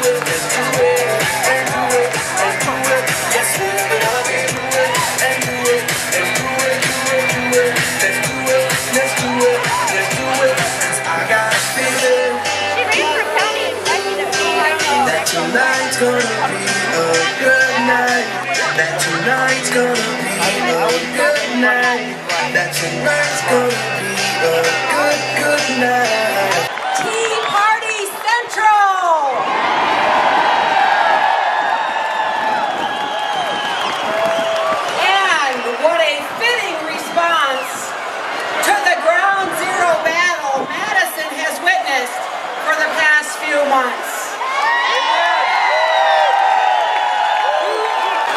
it, let's do it, and do it, and do it. Yes, live it up and do it, and do it, and do it, do it, do it. Let's do it, let's do it, let's do it. 'Cause I got a feeling that tonight's gonna be a good night. That tonight's gonna be a good night. That tonight's gonna be a good night. Tea Party Central! And what a fitting response to the ground zero battle Madison has witnessed for the past few months.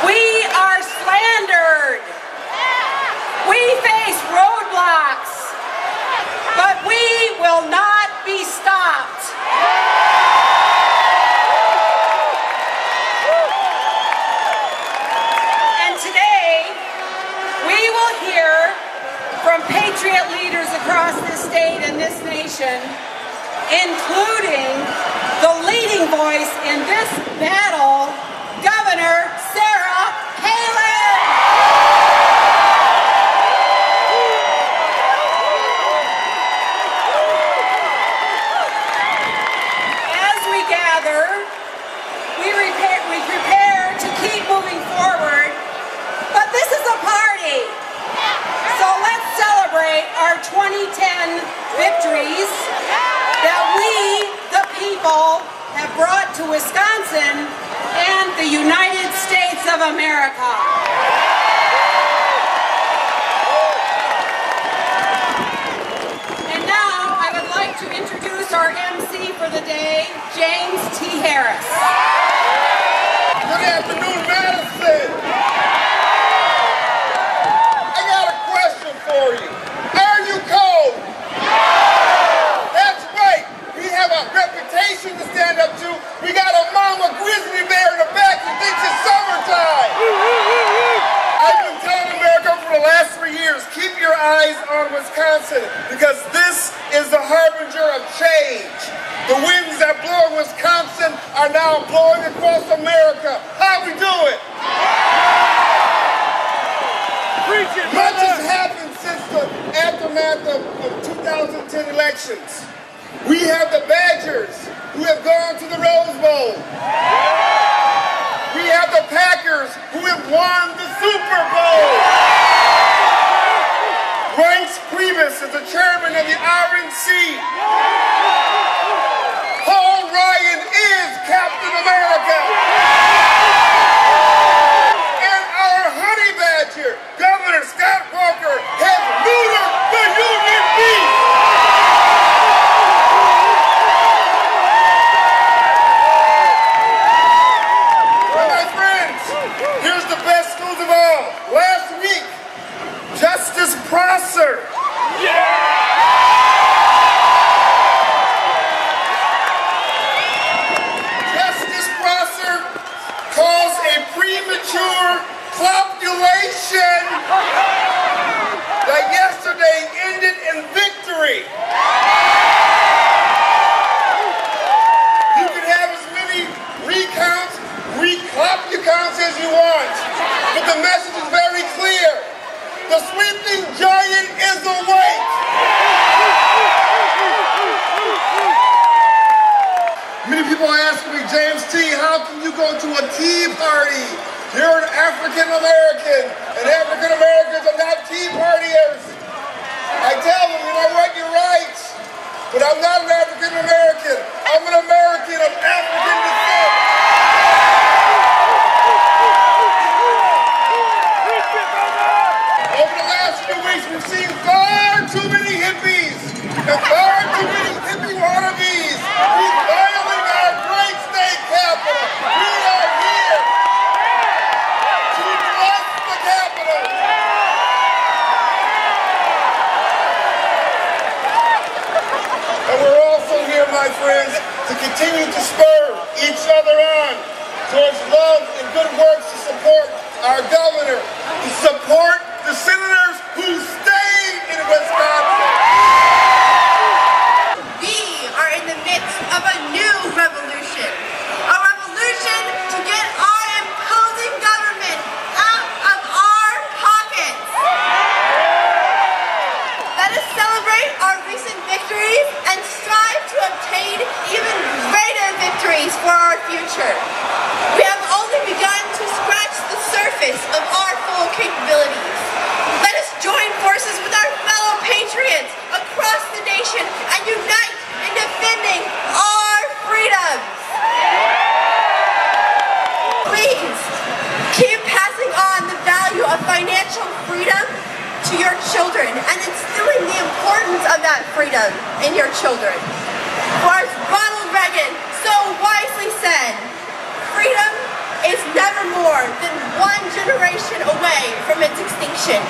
We are slandered. We face roadblocks, but we will not be stopped. And today, we will hear from patriot leaders across this state and this nation, including the leading voice in this battle, Governor Sarah Palin. As we gather, we prepare to keep moving forward, but this is a party. So let's celebrate our 2010 victories that we, the people, have brought to Wisconsin and the United States of America. And now I would like to introduce our MC for the day, James T. Harris. Good afternoon, Madison. I got a question for you. Are you cold? That's right. We have a reputation to stand up to. We got a mama grizzly bear in the back who thinks it's summertime. I've been telling America for the last 3 years, keep your eyes on Wisconsin, because this is the harbinger of change. The winds that blow in Wisconsin are now blowing across America. How we do it? Much has happened since the aftermath of 2010 elections. We have the Badgers who have gone to the Rose Bowl. We have the Packers who have won the Super Bowl. Reince Priebus is the chairman of the RNC. Paul Ryan is Captain America. And our honey badger, Governor Scott Walker, has neutered the Union beast. Well, my friends, here's the best news of all. Last week, Justice Prosser. Calls a premature population that yesterday ended in victory. You can have as many recounts, recounts as you want, but the message is very clear. The sleeping giant is awake. Many people ask me, James T., how can you go to a tea party? You're an African American, and African Americans are not tea partiers. I tell them, you know what, you're right, but I'm not an African American. I'm an American of African descent. Over the last few weeks, we've seen far too many hippies and far too many hippie wannabes. Reviling our great state capital. We are here to bless the capital. And we're also here, my friends, to continue to spur each other on towards love and good works to support our governor, to support the senators who stay in Wisconsin. We are in the midst of a new revolution. Our to your children and instilling the importance of that freedom in your children. For as Ronald Reagan so wisely said, freedom is never more than one generation away from its extinction.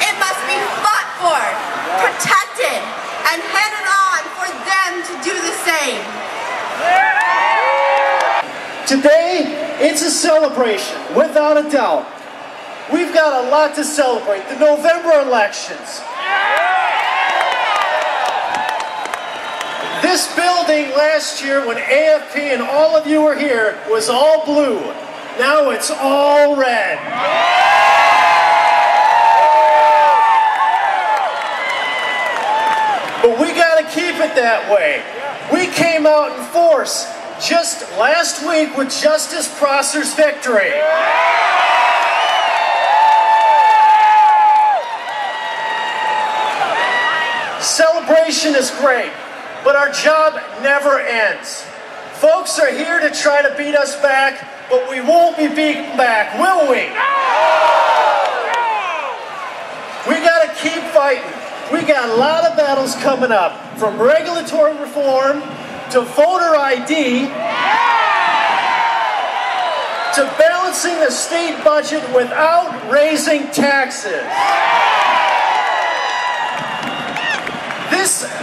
It must be fought for, protected, and handed on for them to do the same. Today, it's a celebration, without a doubt. We've got a lot to celebrate. The November elections. This building last year, when AFP and all of you were here, was all blue. Now it's all red. But we got to keep it that way. We came out in force just last week with Justice Prosser's victory. Celebration is great, but our job never ends. Folks are here to try to beat us back, but we won't be beaten back, will we? We got to keep fighting. We got a lot of battles coming up, from regulatory reform to voter ID, to balancing the state budget without raising taxes.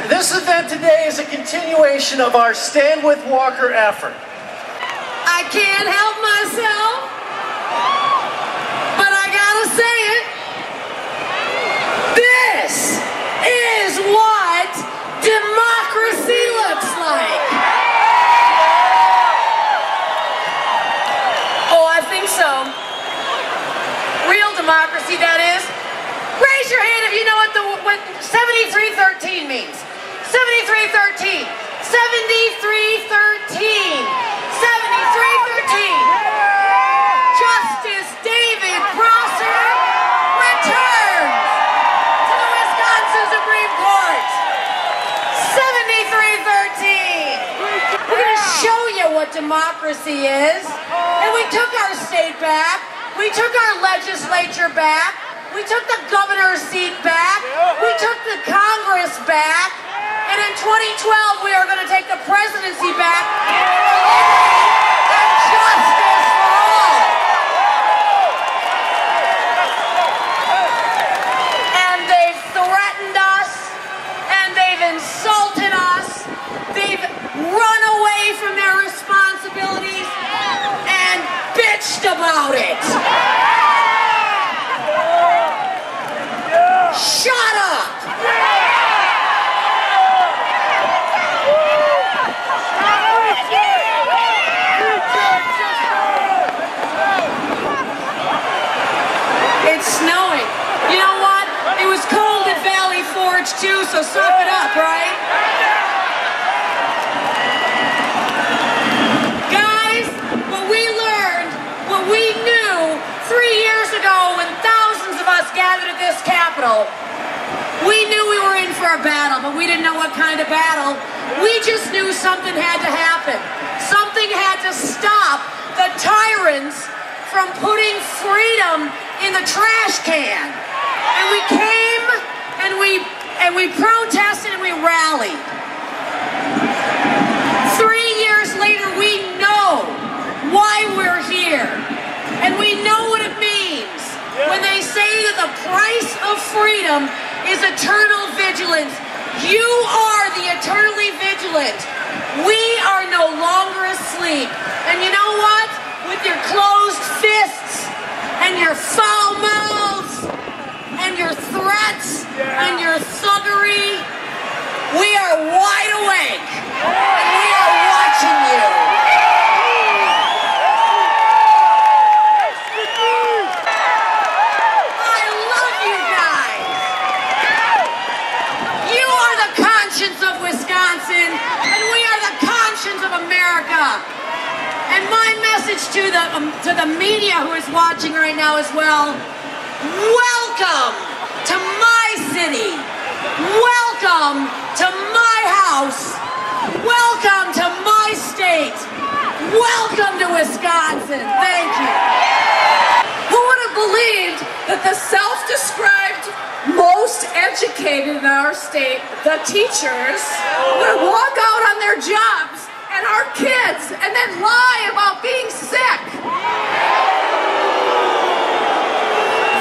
This event today is a continuation of our Stand With Walker effort. I can't help myself, but I gotta say it. This is what democracy looks like. Oh, I think so. Real democracy, that is. Raise your hand if you know what 7313 means. 7313. 7313. 7313. Justice David Prosser returns to the Wisconsin Supreme Court. 7313. We're going to show you what democracy is. And we took our state back. We took our legislature back. We took the governor's seat back. We took the Congress back. And in 2012, we are going to take the presidency back for liberty and justice for all. And they've threatened us, and they've insulted us. They've run away from their responsibilities and bitched about it. Shut up! It's snowing. You know what? It was cold at Valley Forge too, so suck it up, right? Guys, what we learned, what we knew 3 years ago when thousands of us gathered at this Capitol, we knew we were in for a battle, but we didn't know what kind of battle. We just knew something had to happen. Something had to stop the tyrants from putting freedom in the trash can. And we came and we protested and we rallied. 3 years later, we know why we're here. And we know what it means when they say that the price of freedom is eternal vigilance. You are the eternally vigilant. We are no longer asleep. And you know what? With your closed fists and your foul mouths and your threats and your thuggery, we are wide awake and we are watching you. I love you guys. You are the conscience of Wisconsin, and we are the conscience of America. And my message to the media who is watching right now as well, welcome to my city. Welcome to my house. Welcome to my state. Welcome to Wisconsin. Thank you. Who would have believed that the self-described most educated in our state, the teachers, would walk out on their jobs and our kids and then lie about being sick.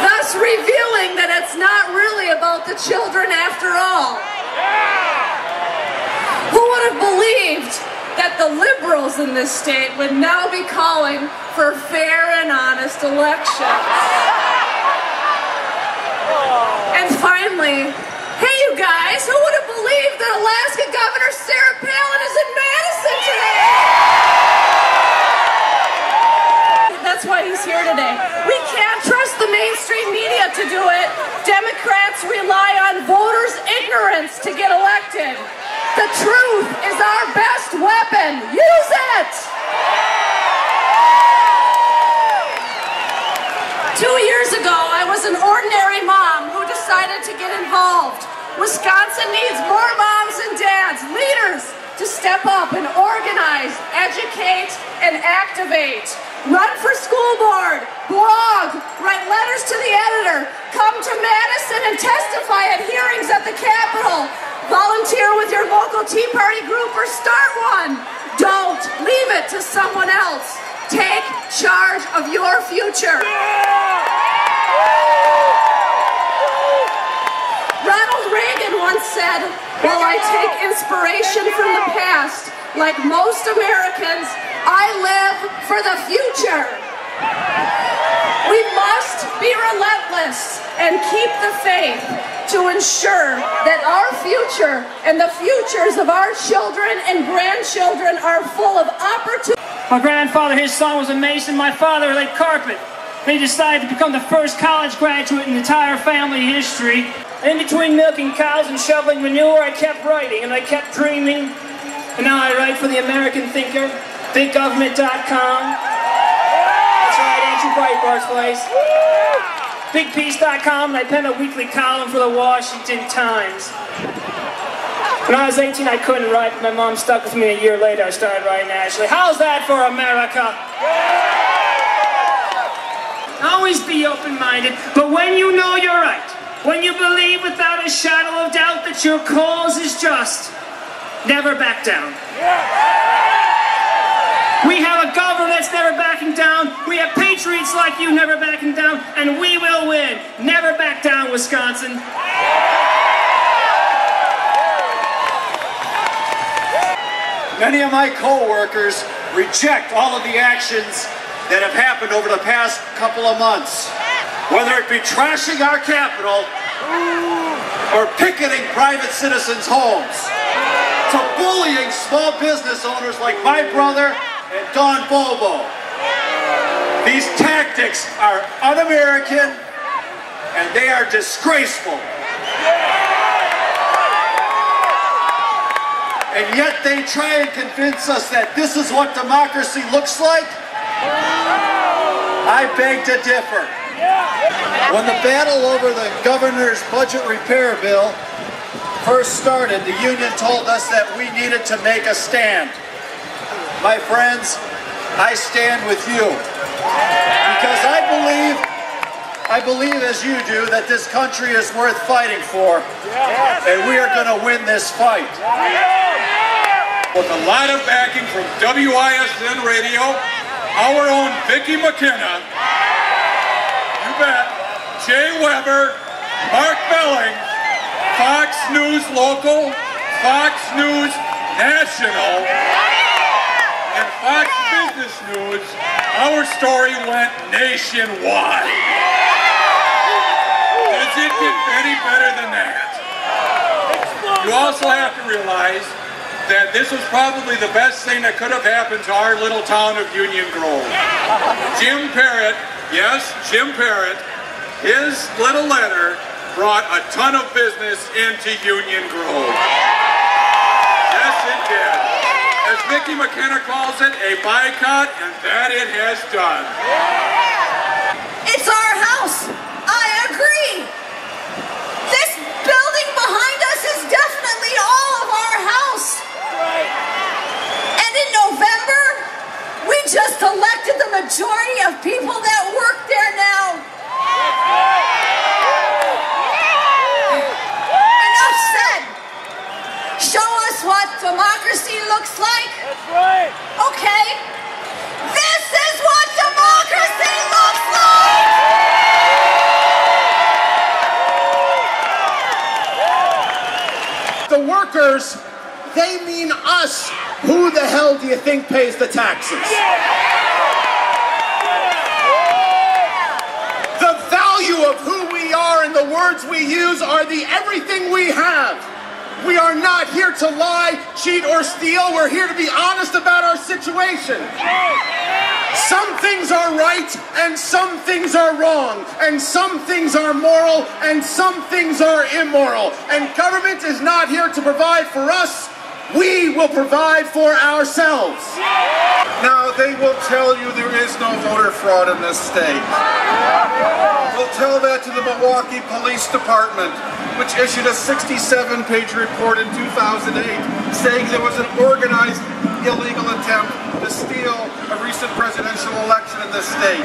Thus revealing that it's not really about the children after all. Who would have believed that the liberals in this state would now be calling for fair and honest elections? And finally, hey you guys, who would have believed that Alaska Governor Sarah Palin is in Madison today? That's why he's here today. We can't trust the mainstream media to do it. Democrats rely on voters' ignorance to get elected. The truth is our best weapon. Use it! 2 years ago, I was an ordinary mom who decided to get involved. Wisconsin needs more moms and dads, leaders, to step up and organize, educate, and activate. Run for school board, blog, write letters to the editor, come to Madison and testify at hearings at the Capitol. Volunteer with your local Tea Party group or start one. Don't leave it to someone else. Take charge of your future. Ronald Reagan once said, "While I take inspiration from the past, like most Americans, I live for the future." We must be relentless and keep the faith to ensure that our future and the futures of our children and grandchildren are full of opportunity. My grandfather, his son was a mason. My father laid carpet. He decided to become the first college graduate in entire family history. In between milking cows and shoveling manure, I kept writing and I kept dreaming. And now I write for the American Thinker, BigGovernment.com. That's right, Andrew Breitbart's place. BigPeace.com, and I penned a weekly column for the Washington Times. When I was 18, I couldn't write, but my mom stuck with me. A year later, I started writing nationally. How's that for America? Always be open-minded, but when you know you're right, when you believe without a shadow of doubt that your cause is just, never back down. We have a governor that's never backing down. We have patriots like you never backing down, and we will win. Never back down, Wisconsin. Many of my co-workers reject all of the actions that have happened over the past couple of months. Whether it be trashing our Capitol or picketing private citizens' homes, to bullying small business owners like my brother and Don Bobo. These tactics are un-American and they are disgraceful. And yet they try and convince us that this is what democracy looks like? I beg to differ. When the battle over the governor's budget repair bill first started, the union told us that we needed to make a stand. My friends, I stand with you. Because I believe as you do that this country is worth fighting for. And we are going to win this fight. With a lot of backing from WISN Radio, our own Vicki McKenna, you bet, Jay Weber, Mark Belling, Fox News Local, Fox News National, and Fox Business News, our story went nationwide. Does it get any better than that? You also have to realize that this was probably the best thing that could have happened to our little town of Union Grove. Jim Parrott, yes, Jim Parrott, his little letter brought a ton of business into Union Grove. Yes, it did. As Vicki McKenna calls it, a boycott, and that it has done. It's our house. I agree. This building behind us is definitely all of our house. And in November, we just elected the majority of people that work there now. what democracy looks like? That's right. Okay. This is what democracy looks like! The workers, they mean us. Who the hell do you think pays the taxes? The value of who we are and the words we use are the everything we have. We are not here to lie, cheat, or steal. We're here to be honest about our situation. Some things are right and some things are wrong, and some things are moral and some things are immoral. And government is not here to provide for us. We will provide for ourselves. Now, they will tell you there is no voter fraud in this state. We'll tell that to the Milwaukee Police Department, which issued a 67-page report in 2008 saying there was an organized illegal attempt to steal a recent presidential election in this state.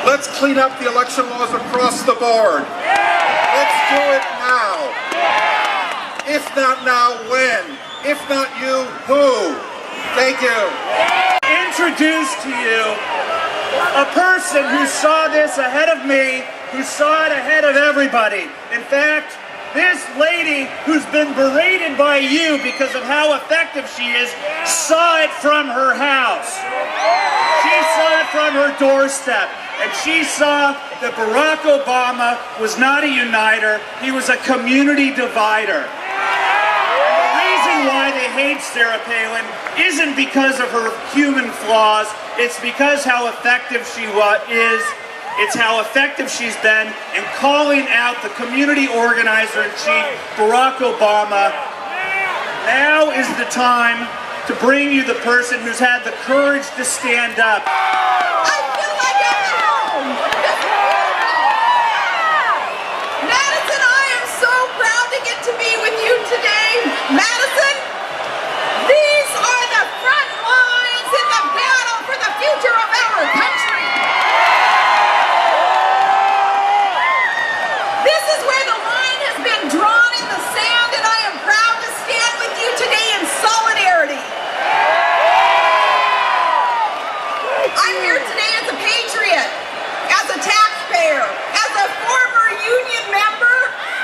Let's clean up the election laws across the board. Let's do it now. If not now, when? If not you, who? Thank you. Introduce to you a person who saw this ahead of me, who saw it ahead of everybody. In fact, this lady who's been berated by you because of how effective she is, saw it from her house. She saw it from her doorstep. And she saw that Barack Obama was not a uniter, he was a community divider. Why they hate Sarah Palin isn't because of her human flaws, it's because how effective she is. It's how effective she's been in calling out the community organizer-in-chief, Barack Obama. Now is the time to bring you the person who's had the courage to stand up. I feel like I'm at home. Madison, I am so proud to get to be with you today. Madison, these are the front lines in the battle for the future of our country. This is where the line has been drawn in the sand, and I am proud to stand with you today in solidarity. I'm here today as a patriot, as a taxpayer, as a former union member,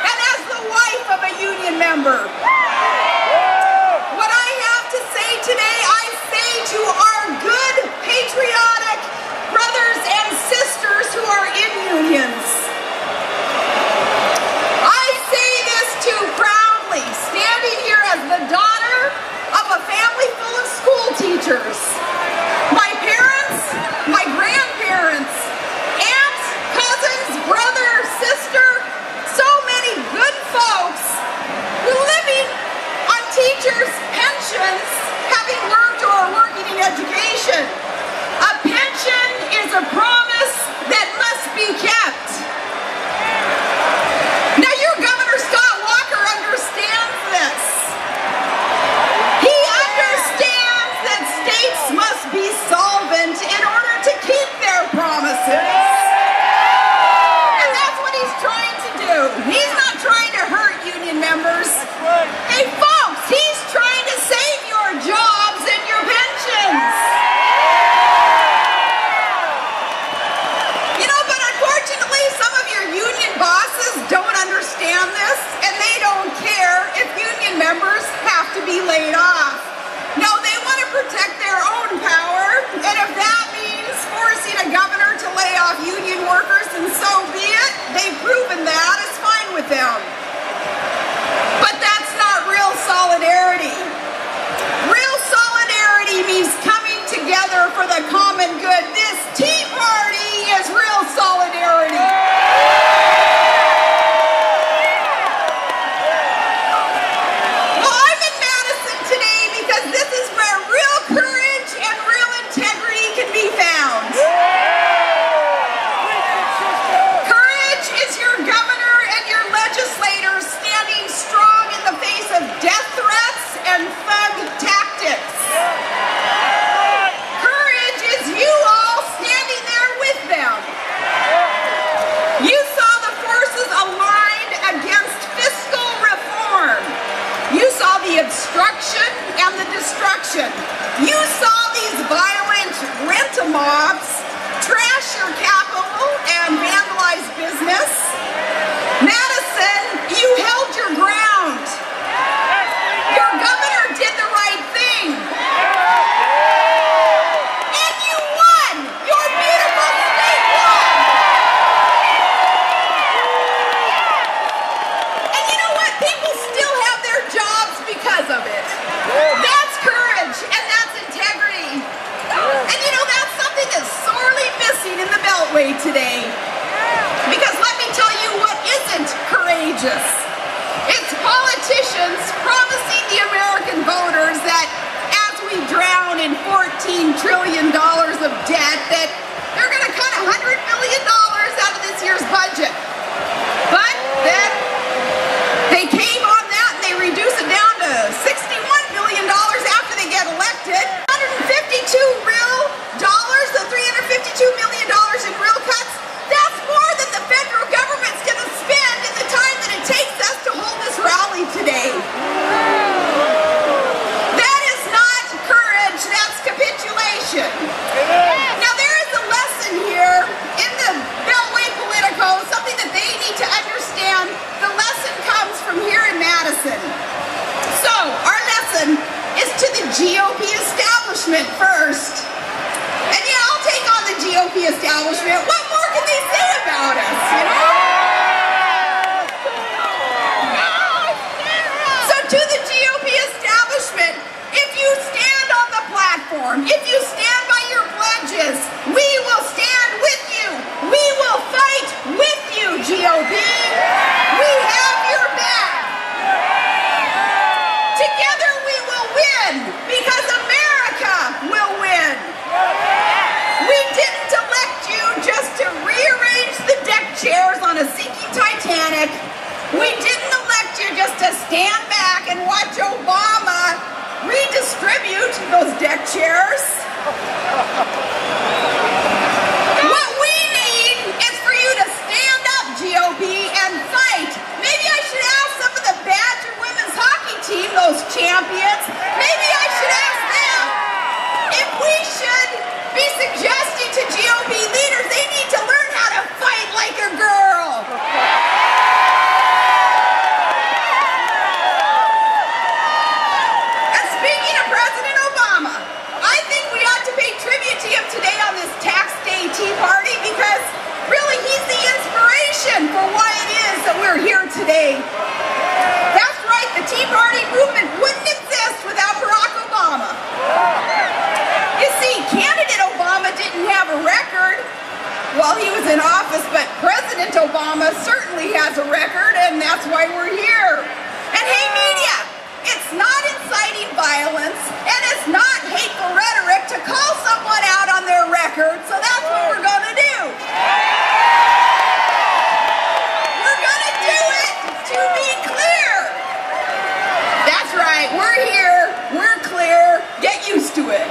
and as the wife of a union member. What I have to say today, I say to our good, patriotic brothers and sisters who are in unions. I say this too proudly, standing here as the daughter of a family full of school teachers. My parents, my grandparents, aunts, cousins, brother, sister, so many good folks living mobs, trash your capital, and vandalize business. Madison, you held your ground. Your governor did the right thing. And you won. Your beautiful state won. And you know what? People still have their jobs because of it. That's courage and that's integrity. And you know, that's something that's sorely missing in the Beltway today. Because let me tell you what isn't courageous. It's politicians promising the American voters that as we drown in $14 trillion of debt, that they're going to cut $100 million out of this year's budget. But then they cave on that and they reduce it down to $61 million after they get elected. $152 real dollars, the $352 million in real cuts, that's more than the federal government's going to spend in the time that it takes us to hold this rally today. That is not courage, that's capitulation. Now there is a lesson here in the Beltway Politico, something that they need to understand. The lesson comes from here in Madison. So our lesson is to the GOP establishment first. And yeah, I'll take on the GOP establishment. What more can they say about us, you know? So to the GOP establishment, if you stand on the platform, if you stand by your pledges, we will stand with you. We will fight with you, GOP. We have your back. Together we will win, because America will win. We didn't elect you just to rearrange the deck chairs on a sinking Titanic. We didn't elect you just to stand back and watch Obama redistribute those deck chairs. What we need is for you to stand up, GOP, and fight. Maybe I should ask some of the Badger women's hockey team, those champions, maybe I should ask them if we should be suggesting to GOP leaders they need to learn how to fight like a girl. And speaking of President Obama, I think we ought to pay tribute to him today on this Tax Day Tea Party, because really he's the inspiration for why it is that we're here today. That's right, the Tea Party movement wouldn't exist without Barack Obama. You see, candidate Obama didn't have a record while he was in office, but President Obama certainly has a record, and that's why we're here. And hey, media, it's not inciting violence, and it's not hateful rhetoric to call someone out on their record, so that's what we're going to do. We're going to do it to be clear. That's right, we're here, we're clear, get used to it.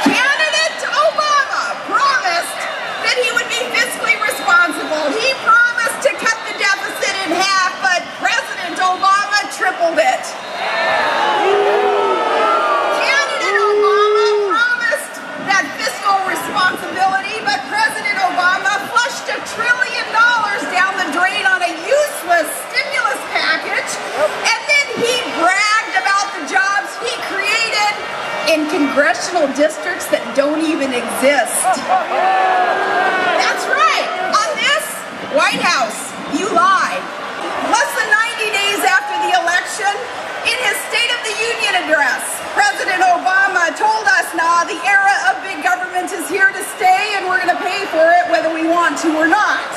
Candidate Obama promised that he would be fiscally responsible. He promised to cut the deficit in half, but President Obama tripled it. Candidate Obama promised that fiscal responsibility, but President Obama flushed $1 trillion down the drain on a useless stimulus package, and then he bragged about the jobs he created in congressional districts that don't even exist. That's right. On this White House, you lied. Less than 90 days after the election, in his State of the Union address, President Obama told us, nah, the era of big government is here to stay, and we're going to pay for it whether we want to or not.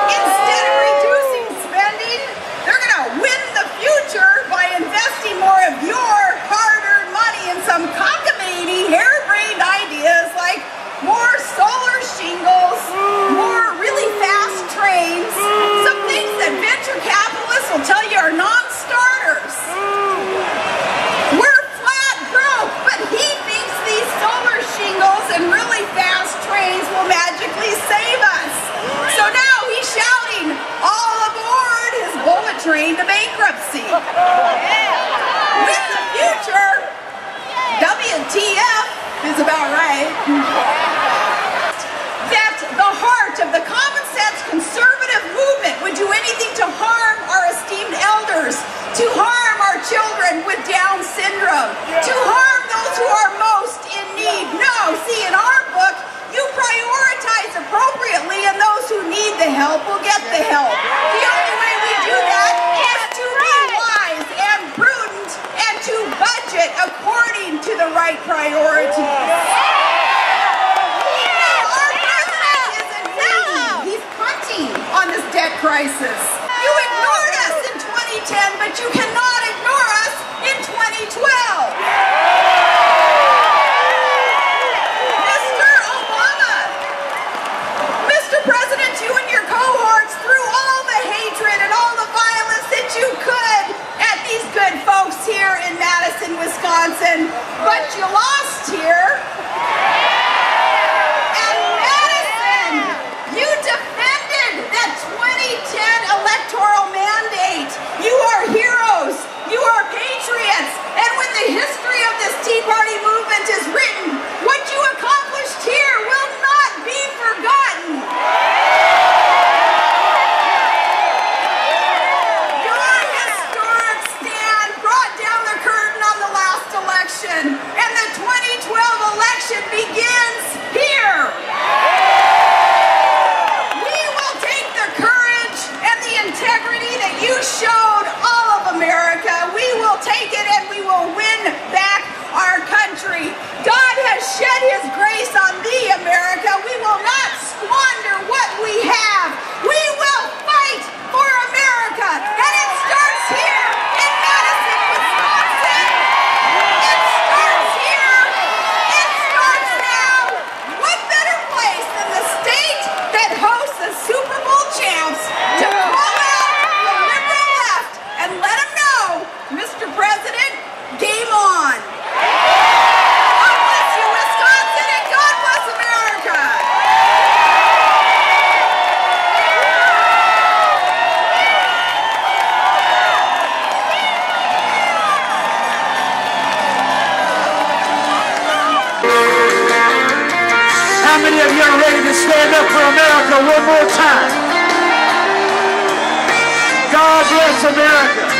Instead of reducing spending, they're going to win the future by investing more of your hard-earned money in some cockamamie, harebrained ideas like more solar shingles, more really fast trains, some things that venture capitalists will tell you are non-starters. We're flat broke, but he thinks these solar shingles and really fast trains will magically save us. So now he's shouting, all aboard his bullet train to bankruptcy. With the future, TF is about right. That the heart of the common sense conservative movement would do anything to harm our esteemed elders, to harm our children with Down syndrome, to harm those who are most in need. No, see, in our book, you prioritize appropriately, and those who need the help will get the help. The only way we do that is to be wise and prudent and to budget according to the right priorities. Our president isn't greedy. He's punting on this debt crisis. You ignored us in 2010, but you cannot ignore us in 2012. President, you and your cohorts threw all the hatred and all the violence that you could at these good folks here in Madison, Wisconsin, but you lost here. And Madison, you defended that 2010 electoral mandate. You are heroes. You are patriots. And when the history of this Tea Party movement is written, what you accomplished here will not be forgotten. Your historic stand brought down the curtain on the last election, and the 2012 election begins here. We will take the courage and the integrity that you showed all of America. We will take it and we will win back our country. God has shed His grace on thee, America. We will not squander what we have. We will fight for America. And it starts here in Madison, Wisconsin. It starts here. It starts now. What better place than the state that hosts the Super Bowl champs to call out the liberal left and let them know, Mr. President, game on. God bless you, Wisconsin, and God bless America. How many of you are ready to stand up for America one more time? God bless America.